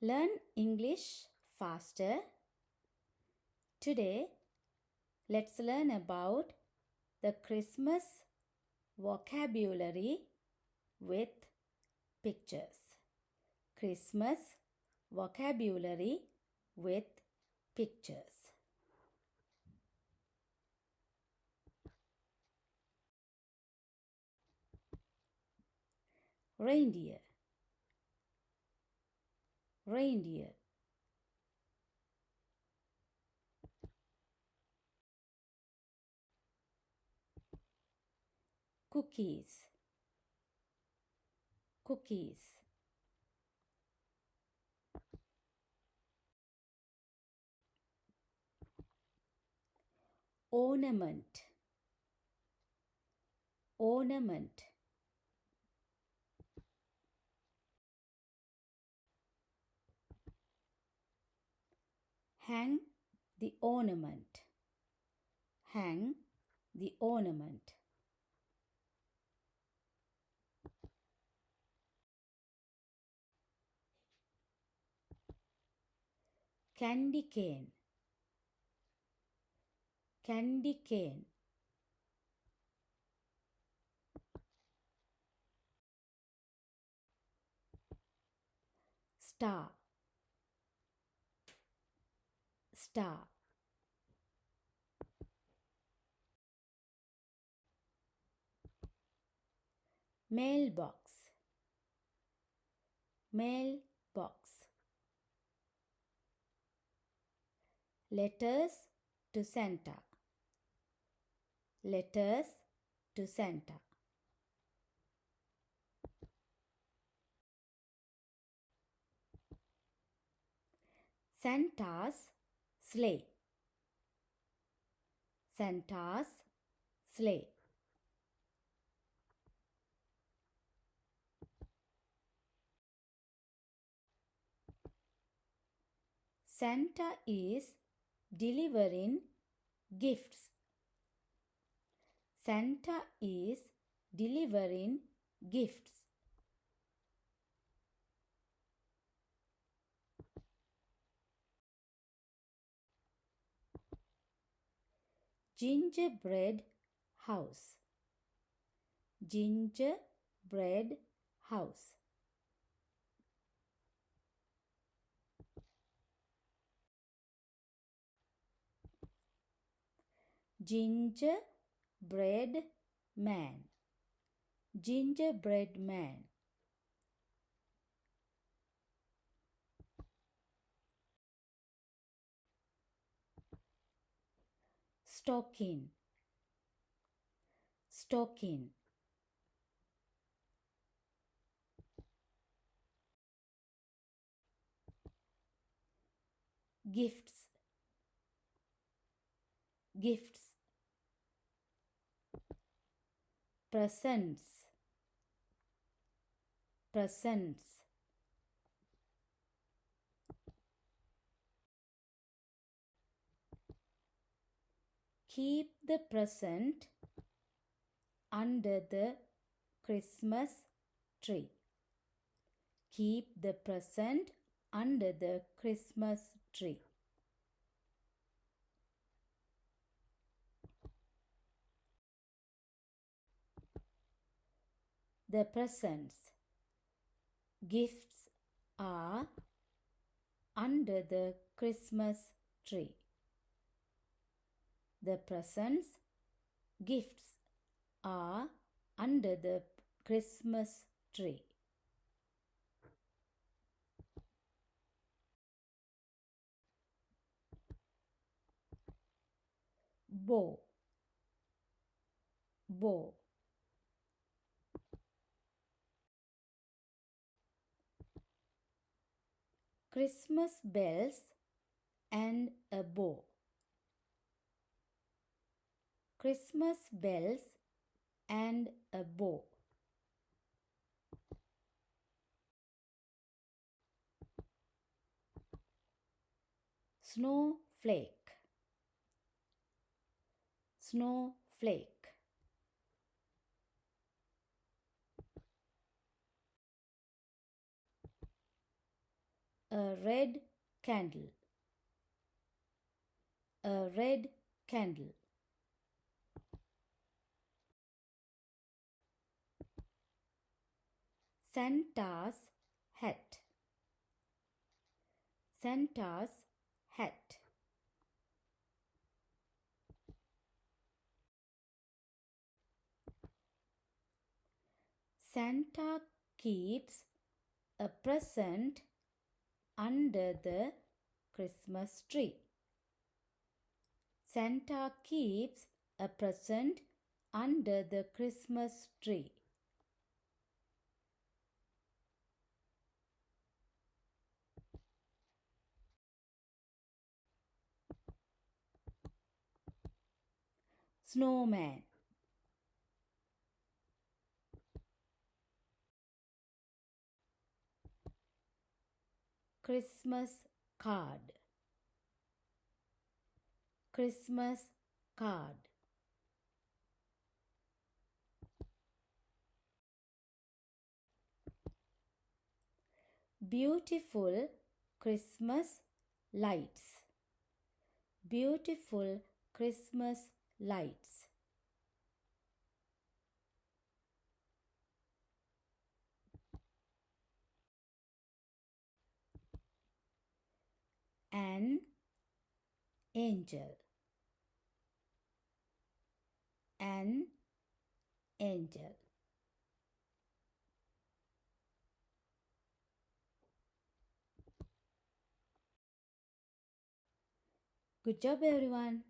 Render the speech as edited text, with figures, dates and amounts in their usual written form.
Learn English faster. Today, let's learn about the Christmas vocabulary with pictures. Christmas vocabulary with pictures. Reindeer, reindeer. Cookies, cookies. Ornament, ornament. Hang the ornament, hang the ornament. Candy cane, candy cane. Star, star. Mailbox, mailbox. Letters to Santa, letters to Santa. Santa's sleigh, Santa's sleigh. Santa is delivering gifts. Santa is delivering gifts. Gingerbread house, gingerbread house. Gingerbread man, gingerbread man. Stocking, stocking. Gifts, gifts. Presents, presents. Keep the present under the Christmas tree. Keep the present under the Christmas tree. The presents, gifts are under the Christmas tree. The presents, gifts are under the Christmas tree. Bow, bow. Christmas bells and a bow. Christmas bells and a bow. Snowflake, snowflake. A red candle. A red candle. Santa's hat. Santa's hat. Santa keeps a present under the Christmas tree. Santa keeps a present under the Christmas tree. Snowman. Christmas card. Christmas card. Beautiful Christmas lights. Beautiful Christmas lights. An angel. An angel. Good job, everyone.